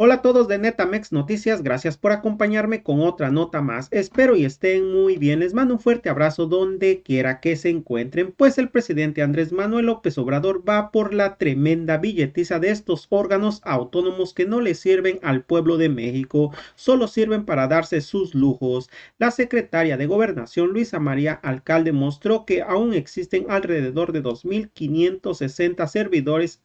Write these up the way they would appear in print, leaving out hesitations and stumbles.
Hola a todos de Netamex Noticias, gracias por acompañarme con otra nota más. Espero y estén muy bien. Les mando un fuerte abrazo donde quiera que se encuentren, pues el presidente Andrés Manuel López Obrador va por la tremenda billetiza de estos órganos autónomos que no le sirven al pueblo de México, solo sirven para darse sus lujos. La secretaria de Gobernación, Luisa María Alcalde, mostró que aún existen alrededor de 2.560 servidores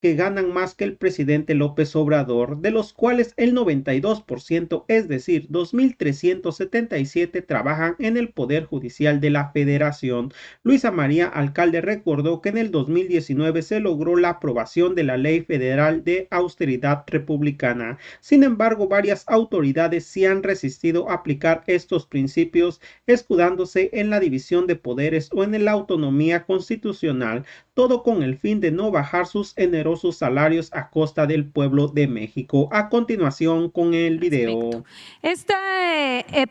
que ganan más que el presidente López Obrador, de los cuales el 92%, es decir, 2.377, trabajan en el Poder Judicial de la Federación. Luisa María Alcalde recordó que en el 2019 se logró la aprobación de la Ley Federal de Austeridad Republicana. Sin embargo, varias autoridades se han resistido a aplicar estos principios, escudándose en la división de poderes o en la autonomía constitucional, todo con el fin de no bajar sus onerosos salarios a costa del pueblo de México. A continuación con el Respecto. video. Este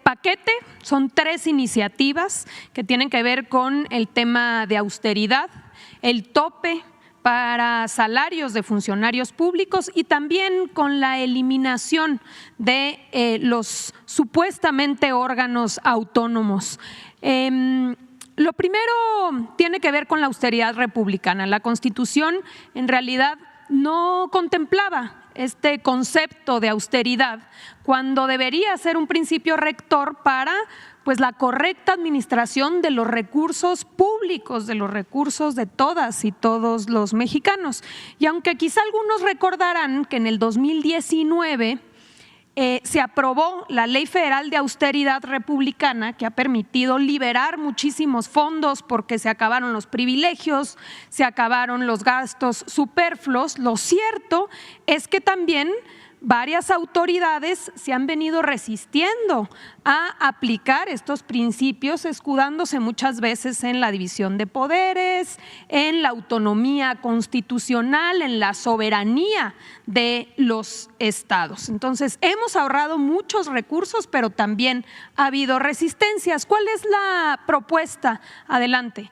paquete son 3 iniciativas que tienen que ver con el tema de austeridad, el tope para salarios de funcionarios públicos y también con la eliminación de los supuestamente órganos autónomos. Lo primero tiene que ver con la austeridad republicana. La Constitución en realidad no contemplaba este concepto de austeridad cuando debería ser un principio rector para la correcta administración de los recursos públicos, de los recursos de todas y todos los mexicanos. Y aunque quizá algunos recordarán que en el 2019 se aprobó la Ley Federal de Austeridad Republicana, que ha permitido liberar muchísimos fondos porque se acabaron los privilegios, se acabaron los gastos superfluos. Lo cierto es que también varias autoridades se han venido resistiendo a aplicar estos principios, escudándose muchas veces en la división de poderes, en la autonomía constitucional, en la soberanía de los estados. Entonces, hemos ahorrado muchos recursos, pero también ha habido resistencias. ¿Cuál es la propuesta? Adelante.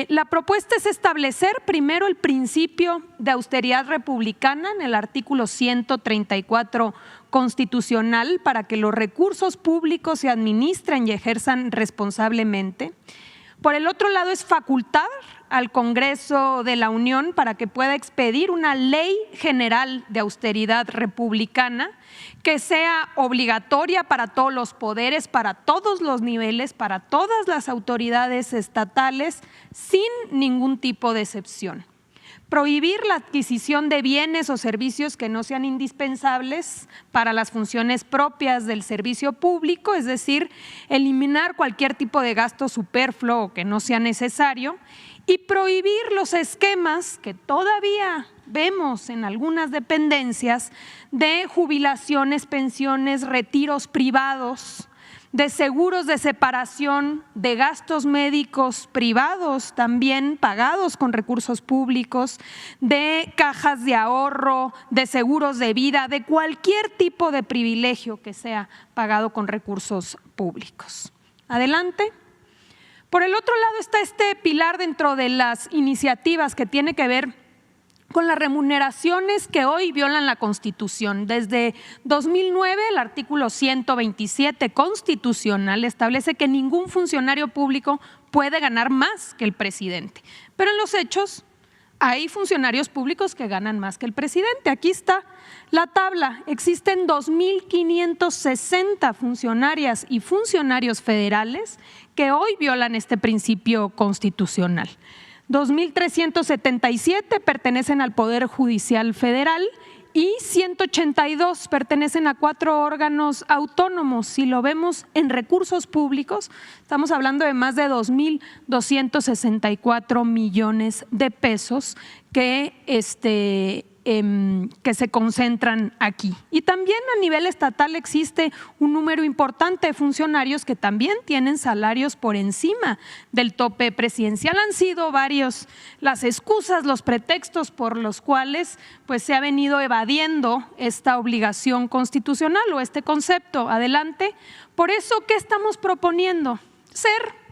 La propuesta es establecer primero el principio de austeridad republicana en el artículo 134 constitucional para que los recursos públicos se administren y ejerzan responsablemente. Por el otro lado, es facultar al Congreso de la Unión para que pueda expedir una ley general de austeridad republicana que sea obligatoria para todos los poderes, para todos los niveles, para todas las autoridades estatales, sin ningún tipo de excepción. Prohibir la adquisición de bienes o servicios que no sean indispensables para las funciones propias del servicio público, es decir, eliminar cualquier tipo de gasto superfluo o que no sea necesario, y prohibir los esquemas que todavía vemos en algunas dependencias de jubilaciones, pensiones, retiros privados, de seguros de separación, de gastos médicos privados también pagados con recursos públicos, de cajas de ahorro, de seguros de vida, de cualquier tipo de privilegio que sea pagado con recursos públicos. Adelante. Por el otro lado está este pilar dentro de las iniciativas que tiene que ver con las remuneraciones que hoy violan la Constitución. Desde 2009, el artículo 127 constitucional establece que ningún funcionario público puede ganar más que el presidente. Pero en los hechos hay funcionarios públicos que ganan más que el presidente. Aquí está la tabla. Existen 2.560 funcionarias y funcionarios federales que hoy violan este principio constitucional. 2.377 pertenecen al Poder Judicial Federal y 182 pertenecen a 4 órganos autónomos. Si lo vemos en recursos públicos, estamos hablando de más de 2.264 millones de pesos que se concentran aquí. Y también a nivel estatal existe un número importante de funcionarios que también tienen salarios por encima del tope presidencial. Han sido varios las excusas, los pretextos por los cuales se ha venido evadiendo esta obligación constitucional o este concepto. Adelante. Por eso, ¿qué estamos proponiendo? Ser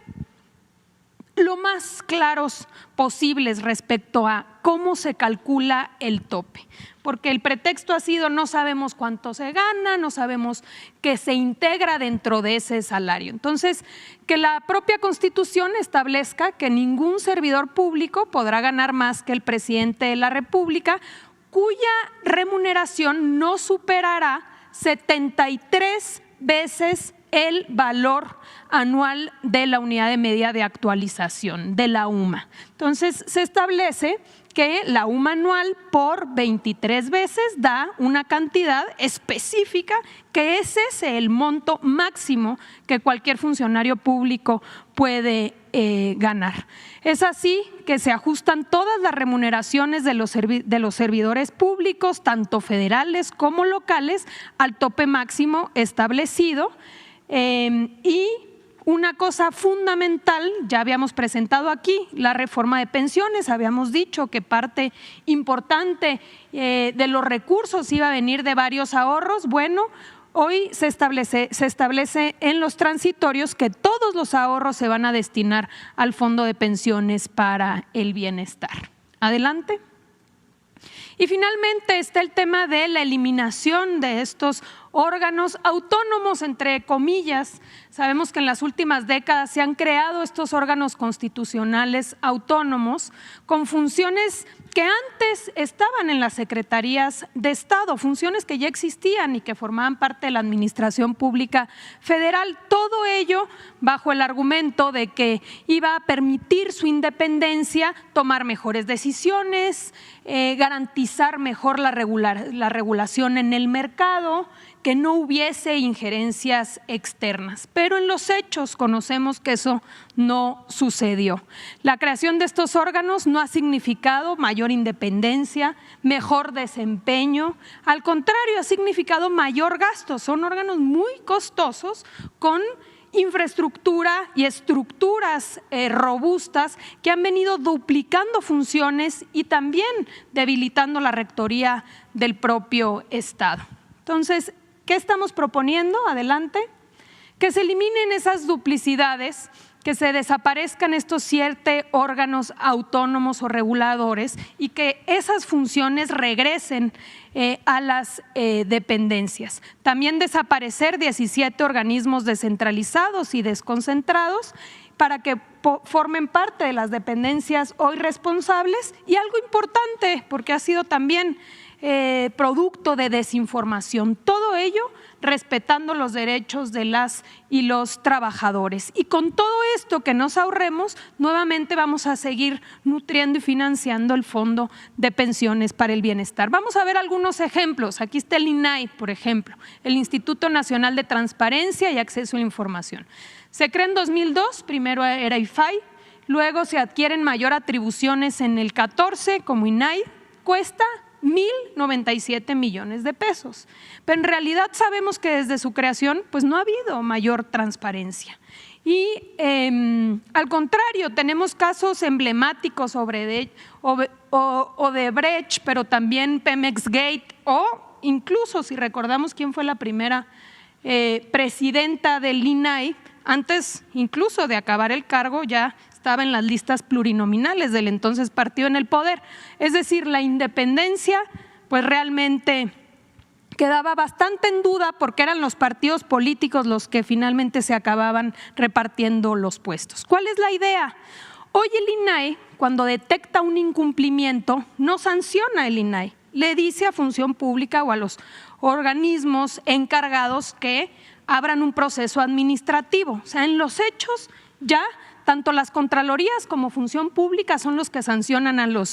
lo más claros posibles respecto a cómo se calcula el tope, porque el pretexto ha sido no sabemos cuánto se gana, no sabemos qué se integra dentro de ese salario. Entonces, que la propia Constitución establezca que ningún servidor público podrá ganar más que el presidente de la República, cuya remuneración no superará 73 veces el valor anual de la unidad de medida de actualización, de la UMA. Entonces, se establece que la UMA anual por 23 veces da una cantidad específica, que es ese el monto máximo que cualquier funcionario público puede ganar. Es así que se ajustan todas las remuneraciones de los servidores públicos, tanto federales como locales, al tope máximo establecido. Y una cosa fundamental, ya habíamos presentado aquí la reforma de pensiones, habíamos dicho que parte importante de los recursos iba a venir de varios ahorros. Bueno, hoy se establece en los transitorios que todos los ahorros se van a destinar al Fondo de Pensiones para el Bienestar. Adelante. Y finalmente está el tema de la eliminación de estos órganos autónomos, entre comillas. Sabemos que en las últimas décadas se han creado estos órganos constitucionales autónomos con funciones que antes estaban en las secretarías de Estado, funciones que ya existían y que formaban parte de la administración pública federal. Todo ello bajo el argumento de que iba a permitir su independencia, tomar mejores decisiones, garantizar mejor la regulación en el mercado, que no hubiese injerencias externas. Pero en los hechos conocemos que eso no sucedió. La creación de estos órganos no ha significado mayor independencia, mejor desempeño, al contrario, ha significado mayor gasto. Son órganos muy costosos con infraestructura y estructuras robustas que han venido duplicando funciones y también debilitando la rectoría del propio Estado. Entonces, ¿qué estamos proponiendo? Adelante. Que se eliminen esas duplicidades, que se desaparezcan estos 7 órganos autónomos o reguladores y que esas funciones regresen a las dependencias. También desaparecer 17 organismos descentralizados y desconcentrados para que formen parte de las dependencias hoy responsables, y algo importante, porque ha sido también producto de desinformación. Todo ello respetando los derechos de las y los trabajadores. Y con todo esto que nos ahorremos, nuevamente vamos a seguir nutriendo y financiando el Fondo de Pensiones para el Bienestar. Vamos a ver algunos ejemplos. Aquí está el INAI, por ejemplo, el Instituto Nacional de Transparencia y Acceso a la Información. Se crea en 2002, primero era IFAI, luego se adquieren mayor atribuciones en el 14 como INAI, cuesta 1,097 millones de pesos. Pero en realidad sabemos que desde su creación pues no ha habido mayor transparencia. Y al contrario, tenemos casos emblemáticos sobre Odebrecht, pero también Pemex Gate, o incluso si recordamos quién fue la primera presidenta del INAI, antes incluso de acabar el cargo ya estaba en las listas plurinominales del entonces partido en el poder. Es decir, la independencia pues realmente quedaba bastante en duda porque eran los partidos políticos los que finalmente se acababan repartiendo los puestos. ¿Cuál es la idea? Hoy el INAI, cuando detecta un incumplimiento, no sanciona el INAI, le dice a Función Pública o a los organismos encargados que abran un proceso administrativo. O sea, en los hechos ya tanto las contralorías como Función Pública son los que sancionan a las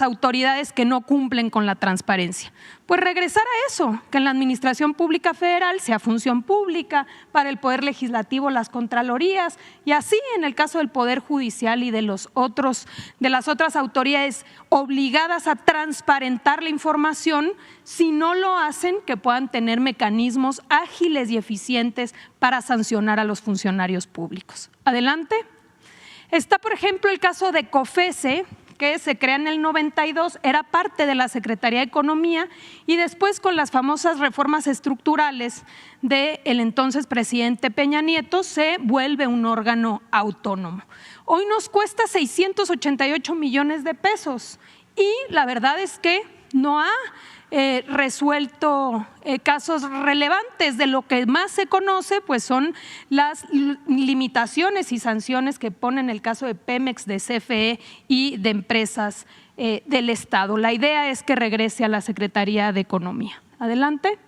autoridades que no cumplen con la transparencia. Pues regresar a eso, que en la Administración Pública Federal sea Función Pública, para el Poder Legislativo las contralorías, y así en el caso del Poder Judicial y de las otras autoridades obligadas a transparentar la información, si no lo hacen, que puedan tener mecanismos ágiles y eficientes para sancionar a los funcionarios públicos. Adelante. Está, por ejemplo, el caso de COFESE, que se crea en el 92, era parte de la Secretaría de Economía y después con las famosas reformas estructurales del entonces presidente Peña Nieto se vuelve un órgano autónomo. Hoy nos cuesta 688 millones de pesos y la verdad es que no ha resuelto casos relevantes. De lo que más se conoce pues son las limitaciones y sanciones que pone en el caso de Pemex, de CFE y de empresas del Estado. La idea es que regrese a la Secretaría de Economía. Adelante.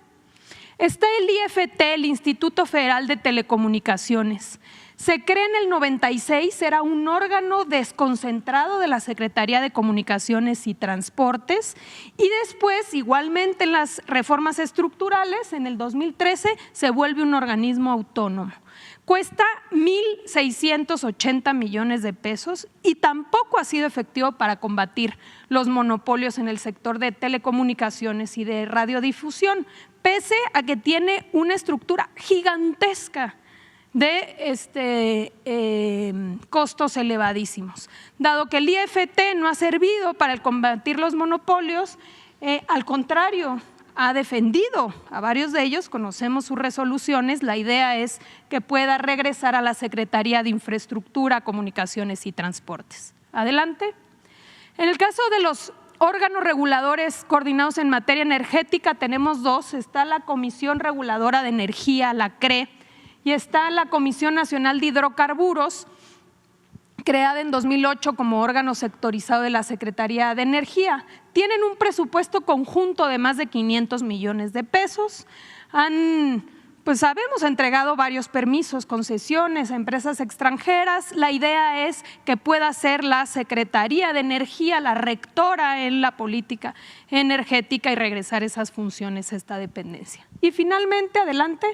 Está el IFT, el Instituto Federal de Telecomunicaciones. Se crea en el 96, era un órgano desconcentrado de la Secretaría de Comunicaciones y Transportes y después, igualmente en las reformas estructurales, en el 2013 se vuelve un organismo autónomo. Cuesta 1.680 millones de pesos y tampoco ha sido efectivo para combatir los monopolios en el sector de telecomunicaciones y de radiodifusión, pese a que tiene una estructura gigantesca de costos elevadísimos. Dado que el IFT no ha servido para combatir los monopolios, al contrario, ha defendido a varios de ellos, conocemos sus resoluciones, la idea es que pueda regresar a la Secretaría de Infraestructura, Comunicaciones y Transportes. Adelante. En el caso de los órganos reguladores coordinados en materia energética tenemos dos, está la Comisión Reguladora de Energía, la CRE, y está la Comisión Nacional de Hidrocarburos, creada en 2008 como órgano sectorizado de la Secretaría de Energía. Tienen un presupuesto conjunto de más de 500 millones de pesos. Habemos entregado varios permisos, concesiones a empresas extranjeras. La idea es que pueda ser la Secretaría de Energía la rectora en la política energética y regresar esas funciones a esta dependencia. Y finalmente, adelante.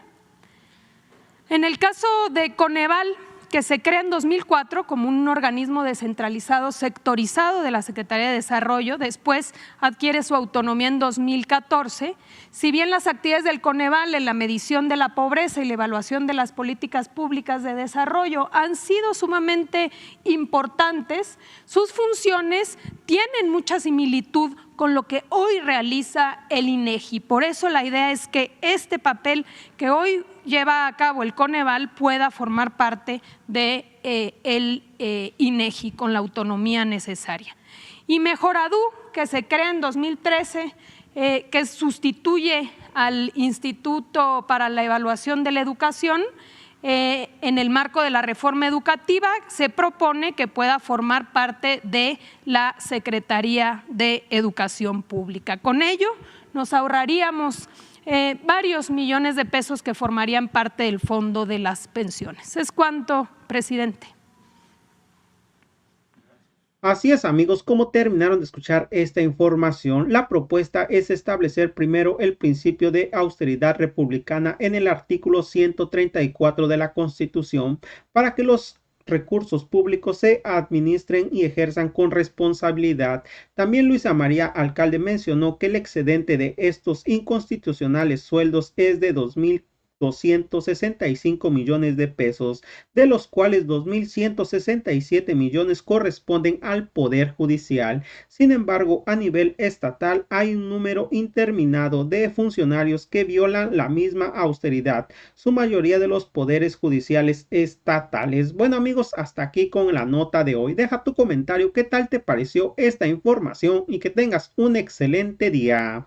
En el caso de Coneval, que se crea en 2004 como un organismo descentralizado sectorizado de la Secretaría de Desarrollo, después adquiere su autonomía en 2014. Si bien las actividades del Coneval en la medición de la pobreza y la evaluación de las políticas públicas de desarrollo han sido sumamente importantes, sus funciones tienen mucha similitud con lo que hoy realiza el INEGI. Por eso la idea es que este papel que hoy lleva a cabo el Coneval pueda formar parte de el INEGI con la autonomía necesaria. Y Mejoradú, que se crea en 2013, que sustituye al Instituto para la Evaluación de la Educación, en el marco de la reforma educativa se propone que pueda formar parte de la Secretaría de Educación Pública. Con ello nos ahorraríamos varios millones de pesos que formarían parte del fondo de las pensiones. Es cuanto, presidente. Así es, amigos, como terminaron de escuchar esta información, la propuesta es establecer primero el principio de austeridad republicana en el artículo 134 de la Constitución para que los recursos públicos se administren y ejerzan con responsabilidad. También Luisa María Alcalde mencionó que el excedente de estos inconstitucionales sueldos es de 2.265 millones de pesos, de los cuales 2.167 millones corresponden al Poder Judicial. Sin embargo, a nivel estatal hay un número interminado de funcionarios que violan la misma austeridad, su mayoría de los poderes judiciales estatales. Bueno, amigos, hasta aquí con la nota de hoy. Deja tu comentario, qué tal te pareció esta información y que tengas un excelente día.